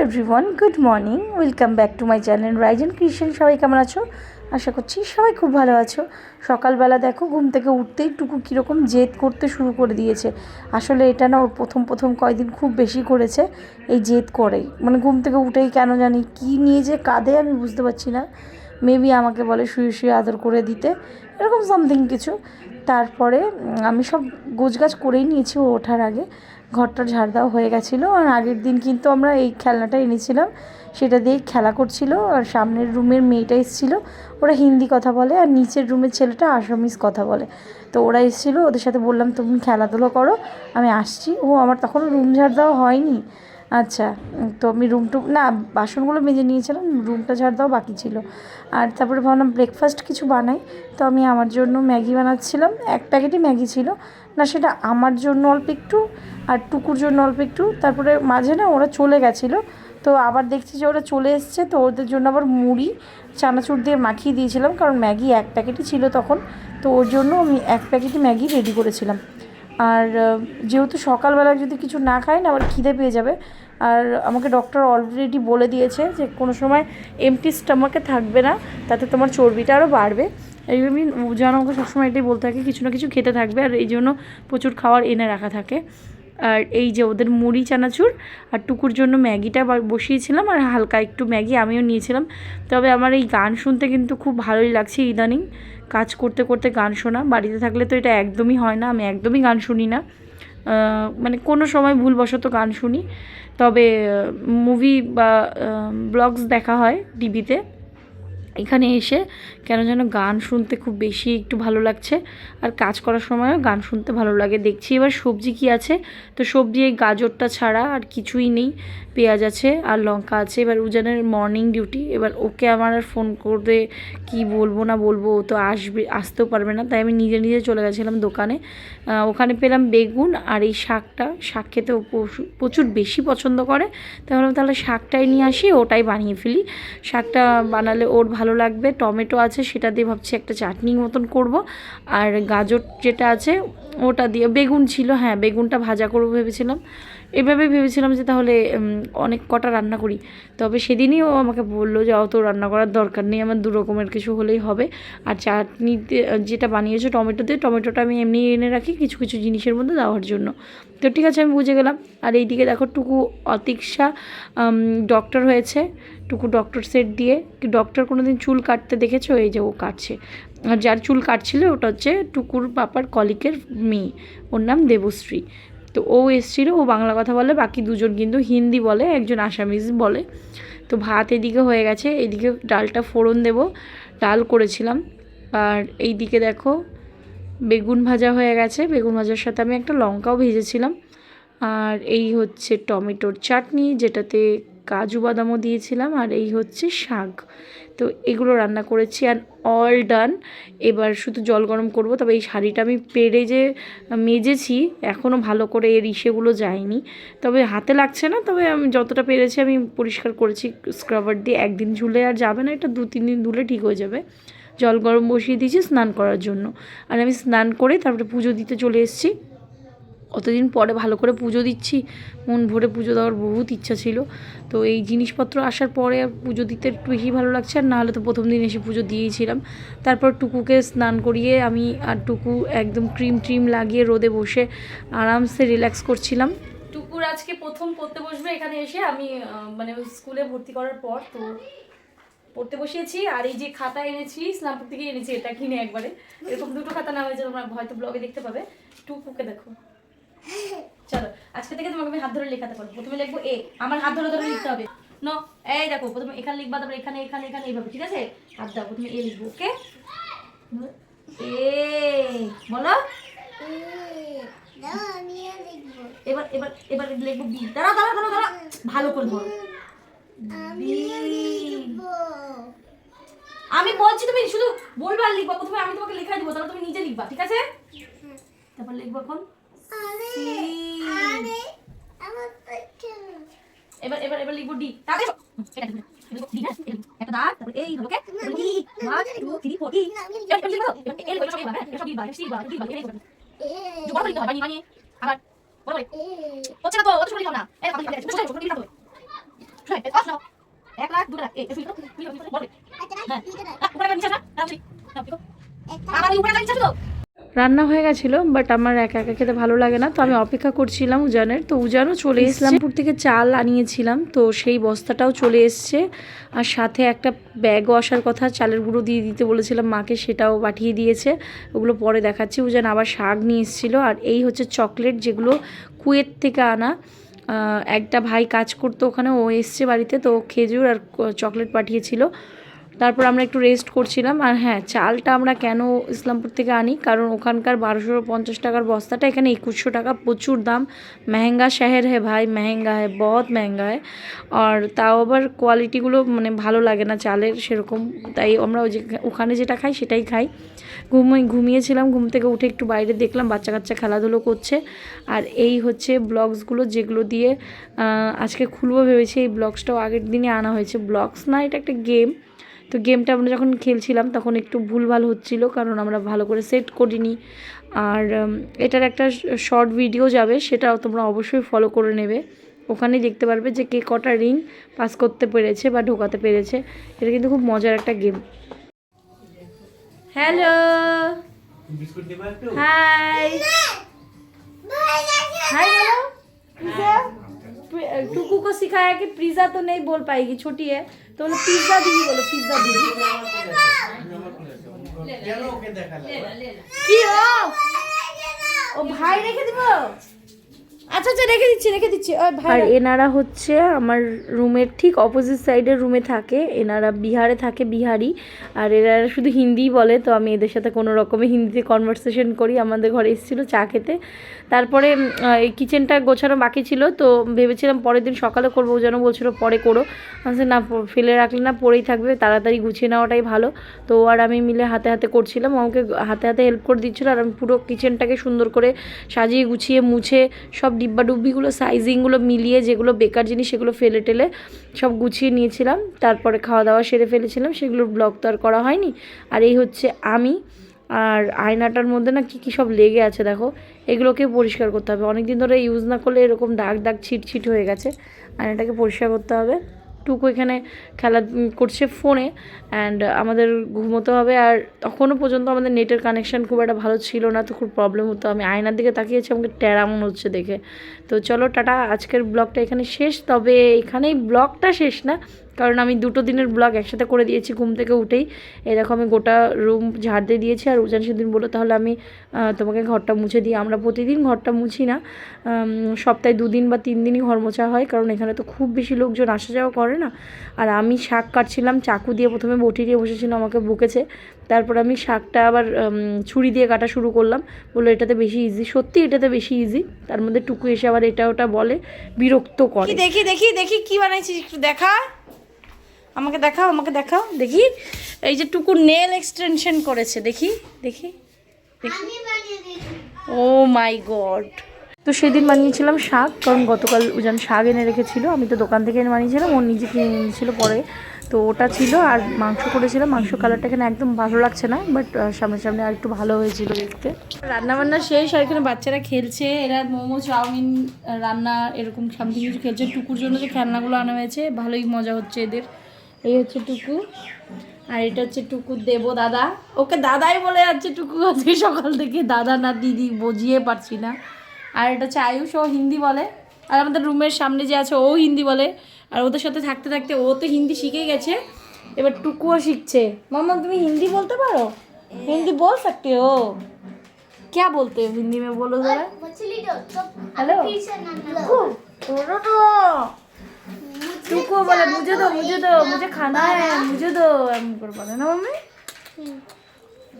Everyone, good morning. Welcome back to my channel rise and creation. সবাই কেমন আছো? আশা করছি সবাই খুব ভালো আছো। সকালবেলা দেখো ঘুম থেকে উঠতেই টুকু কীরকম জেদ করতে শুরু করে দিয়েছে। আসলে এটা না ওর প্রথম কয়েকদিন খুব বেশি করেছে, এই জেদ করেই, মানে ঘুম থেকে উঠেই কেন জানি কী নিয়ে যে কাঁদে আমি বুঝতে পারছি না। মেবি আমাকে বলে শুয়ে শুয়ে আদর করে দিতে, এরকম সামথিং কিছু। তারপরে আমি সব গোছগাছ করেই নিয়েছি ও ওঠার আগে। ঘরটা ঝাড় দেওয়া হয়ে গেছিলো। আর আগের দিন কিন্তু আমরা এই খেলনাটা এনেছিলাম, সেটা দিয়ে খেলা করছিল। আর সামনের রুমের মেয়েটা এসেছিলো, ওরা হিন্দি কথা বলে, আর নিচের রুমের ছেলেটা আসামিজ কথা বলে। তো ওরা এসেছিলো, ওদের সাথে বললাম তুমি খেলাধুলো করো, আমি আসছি। ও আমার তখনও রুম ঝাড় দেওয়া হয়নি। আচ্ছা, তো আমি না বাসনগুলো মেজে নিয়েছিলাম, রুমটা ঝাড় দেওয়া বাকি ছিল। আর তারপরে ভাবলাম ব্রেকফাস্ট কিছু বানাই। তো আমি আমার জন্য ম্যাগি বানাচ্ছিলাম, এক প্যাকেটই ম্যাগি ছিল না, সেটা আমার জন্য অল্প একটু আর টুকুর জন্য অল্প একটু। তারপরে মাঝে না ওরা চলে গেছিলো, তো আবার দেখছি যে ওরা চলে এসছে, তো ওদের জন্য আবার মুড়ি চানাচুর দিয়ে মাখিয়ে দিয়েছিলাম, কারণ ম্যাগি এক প্যাকেটই ছিল তখন। তো ওর জন্য আমি এক প্যাকেটই ম্যাগি রেডি করেছিলাম। আর যেহেতু সকালবেলা যদি কিছু না খাই না আবার খিদে পেয়ে যাবে। আর আমাকে ডক্টর অলরেডি বলে দিয়েছে যে কোনো সময় এমটি স্টমাকে থাকবে না, তাতে তোমার চর্বিটা আরও বাড়বে। এই আমি যেন আমাকে সবসময় এটাই বলতে থাকে, কিছু না কিছু খেতে থাকবে, আর এই জন্য প্রচুর খাবার এনে রাখা থাকে। আর এই যে ওদের মুড়ি চানাচুর আর টুকুর জন্য ম্যাগিটা বসিয়েছিলাম, আর হালকা একটু ম্যাগি আমিও নিয়েছিলাম। তবে আমার এই গান শুনতে কিন্তু খুব ভালোই লাগছে ইদানিং, কাজ করতে করতে গান শোনা। বাড়িতে থাকলে তো এটা একদমই হয় না, আমি একদমই গান শুনি না, মানে কোনো সময় ভুলবশত গান শুনি। তবে মুভি বা ব্লগস দেখা হয় টিভিতে। এখানে এসে কেন যেন গান শুনতে খুব বেশি একটু ভালো লাগছে, আর কাজ করার সময়ও গান শুনতে ভালো লাগে। দেখছি এবার সবজি কী আছে, তো সবজি এই গাজরটা ছাড়া আর কিছুই নেই। পেঁয়াজ আছে আর লঙ্কা আছে। এবার উজানের মর্নিং ডিউটি, এবার ওকে আমার আর ফোন করে কি বলবো না বলবো, ও তো আসতেও পারবে না, তাই আমি নিজে নিজে চলে গেছিলাম দোকানে। ওখানে পেলাম বেগুন আর এই শাক খেতে ও প্রচুর বেশি পছন্দ করে। তাই ভাবলাম তাহলে শাকটাই নিয়ে আসি, ওটাই বানিয়ে ফেলি। শাকটা বানালে ওর ভালো লাগবে। টমেটো আছে, সেটা দিয়ে ভাবছি একটা চাটনি মতন করব। আর গাজর যেটা আছে ওটা দিয়ে, বেগুন ছিল, হ্যাঁ বেগুনটা ভাজা করবো ভেবেছিলাম। এভাবে ভেবেছিলাম যে তাহলে অনেক কটা রান্না করি। তবে সেদিনই ও আমাকে বললো যে অত রান্না করার দরকার নেই, আমার দু রকমের কিছু হলেই হবে। আর চাটনিতে যেটা বানিয়েছো টমেটো দিয়ে, টমেটোটা আমি এমনি এনে রাখি কিছু কিছু জিনিসের মধ্যে দেওয়ার জন্য। তো ঠিক আছে, আমি বুঝে গেলাম। আর এইদিকে দেখো টুকু অতীক্ষা ডক্টর হয়েছে। টুকু ডক্টর সেট দিয়ে, ডক্টর কোনো দিন চুল কাটতে দেখেছো? এই যে ও কাটছে। আর যার চুল কাটছিল ওটা হচ্ছে টুকুর পাপার কলিকের মেয়ে, ওর নাম দেবশ্রী। তো ও এসেছিলো, ও বাংলা কথা বলে, বাকি দুজন কিন্তু হিন্দি বলে, একজন আসামিজ বলে। তো ভাত এদিকে হয়ে গেছে, এইদিকে ডালটা ফোড়ন দেব, ডাল করেছিলাম। আর এই দিকে দেখো বেগুন ভাজা হয়ে গেছে, বেগুন ভাজার সাথে আমি একটা লঙ্কাও ভেজেছিলাম। আর এই হচ্ছে টমেটোর চাটনি, যেটাতে কাজু বাদামও দিয়েছিলাম। আর এই হচ্ছে শাক। তো এগুলো রান্না করেছি, আর অল ডান। এবার শুধু জল গরম করব। তবে এই শাড়িটা আমি পেরে যে মেজেছি, এখনও ভালো করে এর ইসেগুলো যায়নি, তবে হাতে লাগছে না। তবে আমি যতটা পেরেছি আমি পরিষ্কার করেছি স্ক্রাবার দিয়ে। একদিন ধুলে আর যাবে না, এটা 2-3 দিন ধুলে ঠিক হয়ে যাবে। জল গরম বসিয়ে দিয়েছি স্নান করার জন্য। আর আমি স্নান করে তারপরে পুজো দিতে চলে এসেছি। অতদিন পরে ভালো করে পুজো দিচ্ছি, মন ভরে পুজো দেওয়ার বহুত ইচ্ছা ছিল। তো এই জিনিসপত্র আসার পরে পুজো দিতে একটু বেশি ভালো লাগছে। আর নাহলে তো প্রথম দিন এসে পুজো দিয়েছিলাম। তারপর টুকুকে স্নান করিয়ে আমি আর টুকু একদম ক্রিম লাগিয়ে রোদে বসে আরামসে রিল্যাক্স করছিলাম। টুকুর আজকে প্রথম পড়তে বসবে এখানে এসে, আমি মানে স্কুলে ভর্তি করার পর তো পড়তে বসিয়েছি। আর এই যে খাতা এনেছি, ইসলামপুর থেকে এনেছি, এটা কিনে একবারে। এরকম দুটো খাতা নেওয়া হয়েছে, তোমরা হয়তো ব্লগে দেখতে পাবে। টুকুকে দেখো, চলো আজকে থেকে তোমাকে আমি হাত ধরে লেখাতে পারবো। প্রথমে লিখবো এ, আমার হাত ধরে ধরে লিখতে হবে। নো, এই দেখো প্রথমে এখানে লিখবা, তারপরে এখানে এখানে এখানে এইভাবে, ঠিক আছে? হাত দাও, প্রথমে এ লিখবো, ওকে? এ বলো। এবার এবার এবার লিখবো বি। দাঁড়াও দাঁড়াও দাঁড়াও দাঁড়াও, ভালো করে ধরো। আমি বলছি, তুমি শুধু বলবে আর লিখবা। প্রথমে আমি তোমাকে লেখাই দিব, তারপর তুমি নিজে লিখবা, ঠিক আছে? তারপর লিখবো এখন এবার এবার এবার লিখবো ডি। তারপরে এটা লিখবো ডি, হ্যাঁ একটা দাগ, তারপর এই ওকে ই 1 2 3 4 ই এটা লিখবো। এল বলে সব এবার, হ্যাঁ সব লিখবা, সি লিখবা, ডি লিখবা, এই লিখবা। যে বড় লিখতে হবে বানিয়ে আবার বড় বড় হচ্ছে না তো, অত ছোট লিখো না। এই কথা লিখতে হবে, ছোট ছোট লিখতে হবে। রান্না হয়ে গেছিলো, বাট আমার একা একা খেতে ভালো লাগে না, তো আমি অপেক্ষা করছিলাম উজানের। তো উজানও চলে এসেছে। ইসলামপুর থেকে চাল আনিয়েছিলাম, তো সেই বস্তাটাও চলে এসছে, আর সাথে একটা ব্যাগও আসার কথা, চালের গুঁড়ো দিয়ে দিতে বলেছিলাম মাকে, সেটাও পাঠিয়ে দিয়েছে। ওগুলো পরে দেখাচ্ছি। উজান আবার শাক নিয়ে এসেছিলো, আর এই হচ্ছে চকলেট, যেগুলো কুয়েত থেকে আনা। একটা ভাই কাজ করতো ওখানে, ও এসছে বাড়িতে, তো খেজুর আর চকলেট পাঠিয়েছিল। তারপর আমরা একটু রেস্ট করছিলাম। আর হ্যাঁ, চালটা আমরা কেন ইসলামপুর থেকে আনি, কারণ ওখানকার 1250 টাকার বস্তাটা এখানে 2100 টাকা, প্রচুর দাম। মেহেঙ্গা শহর হ্যাঁ ভাই, মেহেঙ্গা হ্যাঁ, বহুত মেহেঙ্গা হ্যাঁ। আর তাও আবার কোয়ালিটিগুলো মানে ভালো লাগে না চালের সেরকম, তাই আমরা ওই যে ওখানে যেটা খাই সেটাই খাই। ঘুমিয়েছিলাম, ঘুম থেকে উঠে একটু বাইরে দেখলাম বাচ্চা কাচ্চা খেলাধুলো করছে। আর এই হচ্ছে ব্লগসগুলো, যেগুলো দিয়ে আজকে খুলবো ভেবেছি। এই ব্লগসটাও আগের দিনে আনা হয়েছে, ব্লগস না, এটা একটা গেম। তো গেমটা আমরা যখন খেলছিলাম তখন একটু ভুলভাল হচ্ছিল, কারণ আমরা ভালো করে সেট করিনি। আর এটার একটা শর্ট ভিডিও যাবে, সেটাও তোমরা অবশ্যই ফলো করে নেবে। ওখানেই দেখতে পারবে যে কে কটা রিং পাস করতে পেরেছে বা ঢোকাতে পেরেছে। এটা কিন্তু খুব মজার একটা গেম। হ্যালো, হাই हाय बोलो। पिज़्ज़ा टुकू को सिखाया कि पिज़्ज़ा तो नहीं बोल पाएगी, छोटी है, तो बोलो पिज़्ज़ा दीदी, बोलो पिज़्ज़ा दीदी। কি ও ভাই রেখে দিব, আচ্ছা আচ্ছা রেখে দিচ্ছি। আর এনারা হচ্ছে আমার রুমের ঠিক অপোজিট সাইডের রুমে থাকে। এনারা বিহারে থাকে, বিহারি। আর এরা শুধু হিন্দিই বলে, তো আমি এদের সাথে কোনো রকমে হিন্দিতে কনভারসেশন করি। আমাদের ঘরে এসেছিলো চা খেতে। তারপরে এই কিচেনটা গোছানো বাকি ছিল, তো ভেবেছিলাম পরের দিন সকালে করবো, যেন বলছিল পরে করো। আমি না, ফেলে রাখলে না পরেই থাকবে, তাড়াতাড়ি গুছিয়ে নেওয়াটাই ভালো। তো আর আমি মিলে হাতে হাতে করছিলাম, আমাকে হাতে হাতে হেল্প করে দিচ্ছিলো। আর আমি পুরো কিচেনটাকে সুন্দর করে সাজিয়ে গুছিয়ে মুছে সব ডিব্বা ডুব্বিগুলো সাইজিংগুলো মিলিয়ে, যেগুলো বেকার জিনিস সেগুলো ফেলে টেলে সব গুছিয়ে নিয়েছিলাম। তারপরে খাওয়া দাওয়া সেরে ফেলেছিলাম, সেগুলোর ব্লগ তো আর করা হয়নি। আর এই হচ্ছে আমি। আর আয়নাটার মধ্যে না কী কী সব লেগে আছে দেখো, এগুলোকে পরিষ্কার করতে হবে। অনেক দিন ধরে ইউজ না করলে এরকম দাগ দাগ ছিট হয়ে গেছে, আয়নাটাকে পরিষ্কার করতে হবে। টুকু এখানে খেলা করছে ফোনে, অ্যান্ড আমাদের ঘুমোতে হবে। আর তখনও পর্যন্ত আমাদের নেটের কানেকশান খুব একটা ভালো ছিল না, তো খুব প্রবলেম হতো। আমি আয়নার দিকে তাকিয়েছি, আমাকে ট্যারা মনে হচ্ছে দেখে। তো চলো টাটা, আজকের ব্লগটা এখানে শেষ। তবে এখানেই ব্লগটা শেষ না, কারণ আমি 2 দিনের ব্লগ একসাথে করে দিয়েছি ঘুম থেকে উঠেই। এই দেখো আমি গোটা রুম ঝাড় দিয়ে দিয়েছি। আর উজান সেদিন বললো তাহলে আমি তোমাকে ঘরটা মুছে দিই। আমরা প্রতিদিন ঘরটা মুছি না, সপ্তাহে 2 দিন বা 3 দিনই ঘর মোছা হয়, কারণ এখানে তো খুব বেশি লোকজন আসা যাওয়া করে না। আর আমি শাক কাটছিলাম, চাকু দিয়ে প্রথমে বটি দিয়ে বসেছিল, আমাকে বকেছে। তারপর আমি শাকটা আবার ছুরি দিয়ে কাটা শুরু করলাম, বললো এটাতে বেশি ইজি। সত্যি এটাতে বেশি ইজি। তার মধ্যে টুকু এসে আবার এটা ওটা বলে, বিরক্ত করে। দেখি দেখি দেখি কি বানাইছিস, একটু দেখা, আমাকে দেখাও, আমাকে দেখাও দেখি। এই যে টুকু নেল এক্সটেনশন করেছে, দেখি দেখি দেখি। ও মাই গড। তো সেদিন বানিয়েছিলাম শাক, কারণ গতকাল উজান শাক এনে রেখেছিল। আমি তো দোকান থেকে এনে বানিয়েছিলাম, ও নিজে কিনে নিয়েছিল পরে, তো ওটা ছিল। আর মাংস করেছিলাম, মাংস কালারটা এখানে একদম ভালো লাগছে না, বাট সামনে সামনে আর একটু ভালো হয়েছিল দেখতে। রান্নাবান্না শেষ, আর এখানে বাচ্চারা খেলছে। এরা মোমো চাউমিন রান্না এরকম সামথিং কিছু খেলছে। টুকুর জন্য যে খেলনাগুলো আনা হয়েছে, ভালোই মজা হচ্ছে এদের। এই হচ্ছে টুকু, আর এটা হচ্ছে টুকুর দেবো দাদা। ওকে দাদাই বলে যাচ্ছে টুকু আজকে সকাল থেকে, দাদা না দিদি বুঝিয়ে পারছি না। আর এটা হচ্ছে আয়ুষ, ও হিন্দি বলে। আর আমাদের রুমের সামনে যে আছে ও হিন্দি বলে। আর ওদের সাথে থাকতে থাকতে ও তো হিন্দি শিখে গেছে, এবার টুকুও শিখছে। মাম্মা তুমি হিন্দি বলতে পারো? हिंदी बोल सकते हो? क्या बोलते हो हिंदी में, बोलो जरा। हेलो टुकू बोले मुझे दो मुझे खाना है, मुझे दो। बोले ना मम्मी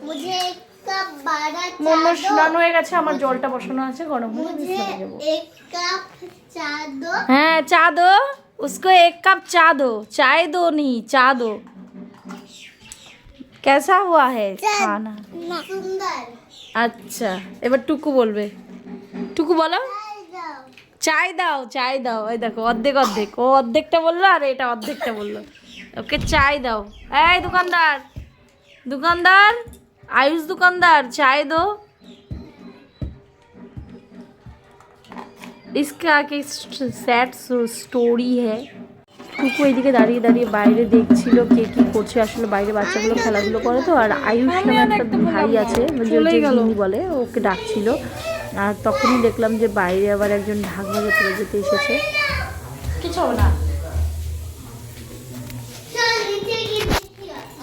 मुझे एक कप बारा मोमो स्नान হয়ে গেছে, আমার জলটা বসানো আছে গরম হয়ে मुझे एक कप चा दो। হ্যাঁ চা দো, उसको एक कप चा दो, चाय दो नहीं चा दो। कैसा हुआ है खाना? सुंदर। আচ্ছা এবার টুকু বলবে, টুকু বলো। চাই দাও চাই দাও। এই দেখো অর্ধেক অর্ধেক, ও অর্ধেকটা বললো আর এটা অর্ধেকটা বললো। ওকে চাই দাও। এই দোকানদার दुकानदार, आयुष दुकानदार चाय दो। इसका आगे सैड स्टोरी है। টুকু এইদিকে দাঁড়িয়ে দাঁড়িয়ে বাইরে দেখছিল কে কী করছে। আসলে বাইরে বাচ্চাগুলো খেলাধুলো করে তো, আর আয়ুষ নামে একটা ভাই আছে যে যিনি বলে, ওকে ডাকছিল। আর তখনই দেখলাম যে বাইরে আবার একজন ঢাক বাজাতে বাজাতে এসেছে। কিছু হবে না,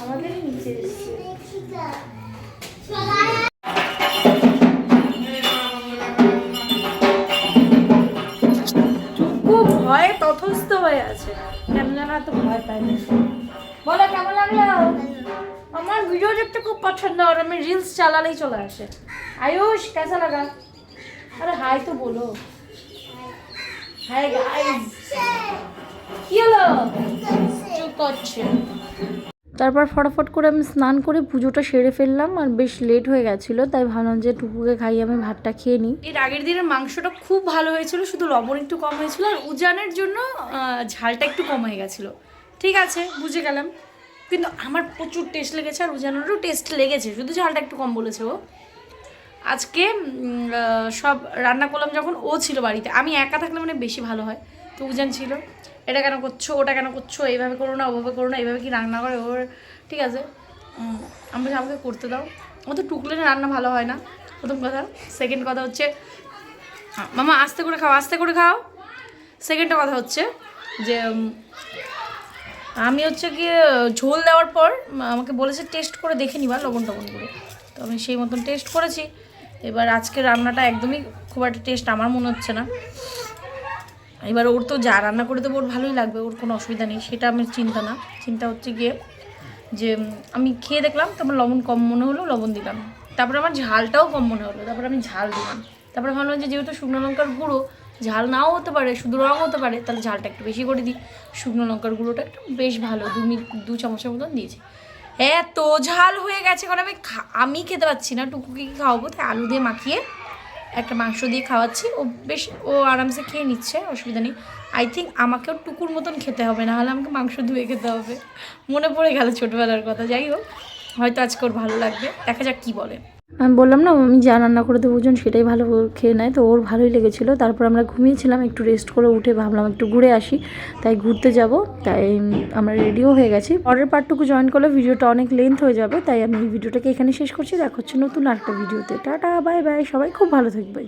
আমাদের নিচে খুব ভয়ে তথস্থ হয়ে আছে, কেন যেন এত ভয় পাই না। বলো কেমন লাগলো? আমার ভিডিও দেখতে খুব পছন্দ, আর আমি রিলস চালালেই চলে আসে। আয়ুষ কেসা লাগা? আরে হাই তো বলো। হাই গাইস, কি হলো? চুপ করছে। তারপর ফটাফট করে আমি স্নান করে পুজোটা সেরে ফেললাম, আর বেশ লেট হয়ে গেছিলো, তাই ভাবলাম যে টুকুকে খাইয়ে আমি ভাতটা খেয়ে নিই। এর আগের দিনের মাংসটা খুব ভালো হয়েছিল, শুধু লবণ একটু কম হয়েছিল, আর উজানের জন্য ঝালটা একটু কম হয়ে গেছিলো। ঠিক আছে, বুঝে গেলাম, কিন্তু আমার প্রচুর টেস্ট লেগেছে, আর উজানেরও টেস্ট লেগেছে, শুধু ঝালটা একটু কম বলেছে ও। আজকে সব রান্না করলাম যখন ও ছিল বাড়িতে, আমি একা থাকলে মানে বেশি ভালো হয়। তো উজান ছিল, এটা কেন করছো, ওটা কেন করছো, এইভাবে করো না, ওভাবে করো না, এইভাবে কি রান্না করে ওর। ঠিক আছে, আমাকে করতে দাও। ও তো টুকলে রান্না ভালো হয় না, প্রথম কথা। সেকেন্ড কথা হচ্ছে, মামা আস্তে করে খাও, আস্তে করে খাও। সেকেন্ডটা কথা হচ্ছে যে আমি হচ্ছে গিয়ে ঝোল দেওয়ার পর আমাকে বলেছে টেস্ট করে দেখে নিবা লবণ টবণ করে, তো আমি সেই মতন টেস্ট করেছি। এবার আজকে রান্নাটা একদমই খুব একটা টেস্ট আমার মনে হচ্ছে না। এবার ওর তো যা রান্না করে দেবো ওর ভালোই লাগবে, ওর কোনো অসুবিধা নেই, সেটা আমার চিন্তা না। চিন্তা হচ্ছে গিয়ে যে আমি খেয়ে দেখলাম, তারপর লবণ কম মনে হলো, লবণ দিলাম। তারপরে আমার ঝালটাও কম মনে হলো, তারপরে আমি ঝাল দিলাম। তারপরে ভাবলাম যে যেহেতু শুকনো লঙ্কার গুঁড়ো, ঝাল নাও হতে পারে, শুধু রং হতে পারে, তাহলে ঝালটা একটু বেশি করে দিই। শুকনো লঙ্কার গুঁড়োটা একটু বেশ ভালো, 2 চামচের মতন দিয়েছি। এত ঝাল হয়ে গেছে, কারণ আমি খেতে পাচ্ছি না, টুকুকে কি খাওয়াবো, তাই আলু দিয়ে মাখিয়ে একটা মাংস দিয়ে খাওয়াচ্ছি। ও আরামসে খেয়ে নিচ্ছে, অসুবিধা নেই। আই থিঙ্ক আমাকেও টুকুর মতন খেতে হবে, না হলে আমাকে মাংস ধুয়ে খেতে হবে। মনে পড়ে গেল ছোটোবেলার কথা। যাই হোক, হয়তো আজকে ওর ভালো লাগবে, দেখা যাক কী বলে। আমি বললাম না, আমি যা রান্না করে দেবো ওজন সেটাই ভালো খেয়ে নেয়, তো ওর ভালোই লেগেছিলো। তারপর আমরা ঘুমিয়েছিলাম, একটু রেস্ট করে উঠে ভাবলাম একটু ঘুরে আসি, তাই ঘুরতে যাব। তাই আমরা রেডিও হয়ে গেছি। পরের পার্টটুকু জয়েন করলে ভিডিওটা অনেক লেন্থ হয়ে যাবে, তাই আমি এই ভিডিওটাকে এখানে শেষ করছি। দেখা হচ্ছে নতুন আরেকটা ভিডিওতে। টাটা, বাই বাই, সবাই খুব ভালো থাকবে।